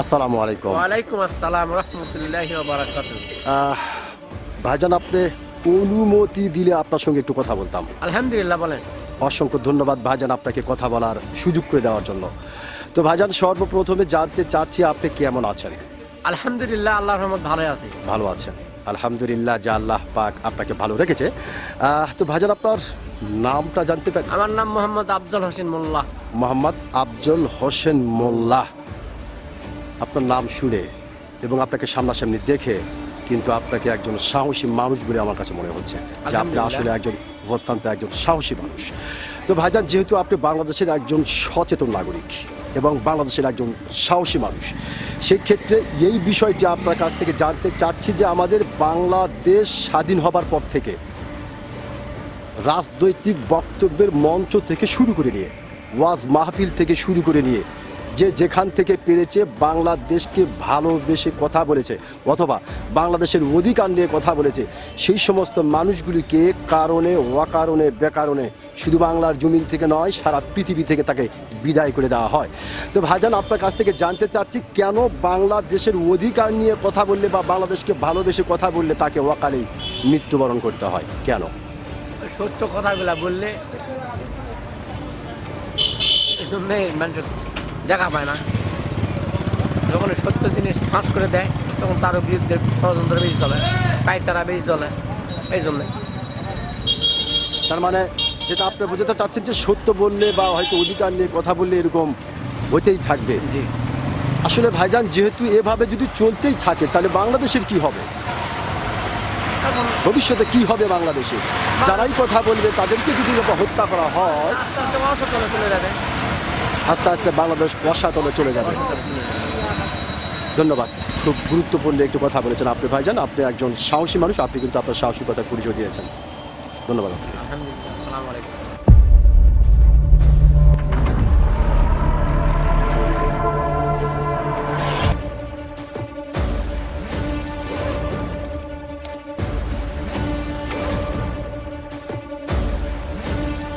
আসসালামু আলাইকুম। ওয়ালাইকুম আসসালাম রহমতুল্লাহি ওয়া বারাকাতুহু। ভাইজান, আপনি অনুমতি দিলে আপনার সঙ্গে একটু কথা বলতাম। আলহামদুলিল্লাহ, বলেন। অসংখ্য ধন্যবাদ ভাইজান, আপনাকে কথা বলার সুযোগ করে দেওয়ার জন্য। তো ভাইজান, সর্বপ্রথমে জানতে চাচ্ছি আপনি কেমন আছেন? আলহামদুলিল্লাহ, আল্লাহর রহমত ভালোই আছি। ভালো আছেন, আলহামদুলিল্লাহ, যে আল্লাহ পাক আপনাকে ভালো রেখেছে। তো ভাইজান, আপনার নামটা জানতে পারি? আমার নাম মোহাম্মদ আফজল হোসেন মোল্লা। মোহাম্মদ আফজল হোসেন মোল্লা। আপনার নাম শুনে এবং আপনাকে সামনাসামনি দেখে কিন্তু আপনাকে একজন সাহসী মানুষ বলে আমার কাছে মনে হচ্ছে, যে আপনি আসলে একজন অত্যন্ত একজন সাহসী মানুষ। তো ভাইজান, যেহেতু আপনি বাংলাদেশের একজন সচেতন নাগরিক এবং বাংলাদেশের একজন সাহসী মানুষ, সেই ক্ষেত্রে এই বিষয়টি আপনার কাছ থেকে জানতে চাচ্ছি যে আমাদের বাংলাদেশ স্বাধীন হবার পর থেকে রাজনৈতিক বক্তব্যের মঞ্চ থেকে শুরু করে নিয়ে, ওয়াজ মাহফিল থেকে শুরু করে নিয়ে, যে যেখান থেকে পেরেছে বাংলাদেশকে ভালোবেসে কথা বলেছে অথবা বাংলাদেশের অধিকার নিয়ে কথা বলেছে, সেই সমস্ত মানুষগুলিকে কারণে অকারণে বেকারণে শুধু বাংলার জমিন থেকে নয়, সারা পৃথিবী থেকে তাকে বিদায় করে দেওয়া হয়। তো ভাইজান, আপনার কাছ থেকে জানতে চাচ্ছি, কেন বাংলাদেশের অধিকার নিয়ে কথা বললে বা বাংলাদেশকে ভালোবেসে কথা বললে তাকে অকালেই মৃত্যুবরণ করতে হয়? কেন? সত্য কথাগুলা বললে এই জন্যে মানুষ দেখা পায় না। যখন সত্য জিনিস ফাঁস করে দেয় তখন তারও বিরুদ্ধে ষড়যন্ত্র বেশি চলে, পাইতারা বেশি চলে। এই জন্যে তার মানে যেটা আপনি বোঝাতে চাচ্ছেন যে সত্য বললে বা হয়তো অধিকার নিয়ে কথা বললে এরকম হতেই থাকবে। জি, আসলে ভাইজান, যেহেতু এভাবে যদি চলতেই থাকে তাহলে বাংলাদেশের কি হবে? এখন ভবিষ্যতে কি হবে বাংলাদেশে? যারাই কথা বলবে তাদেরকে যদি হত্যা করা হয়, আস্তে আস্তে অসচলে চলে যাবে। আস্তে আস্তে বাংলাদেশ অসাতলে চলে যাবে। ধন্যবাদ, খুব গুরুত্বপূর্ণ একটু কথা বলেছেন আপনি ভাইজান। আপনি একজন সাহসী মানুষ, আপনি কিন্তু আপনার সাহসিকতার পরিচয় দিয়েছেন। ধন্যবাদ আপনাকে। আলহামদুলিল্লাহ, আসসালামু আলাইকুম।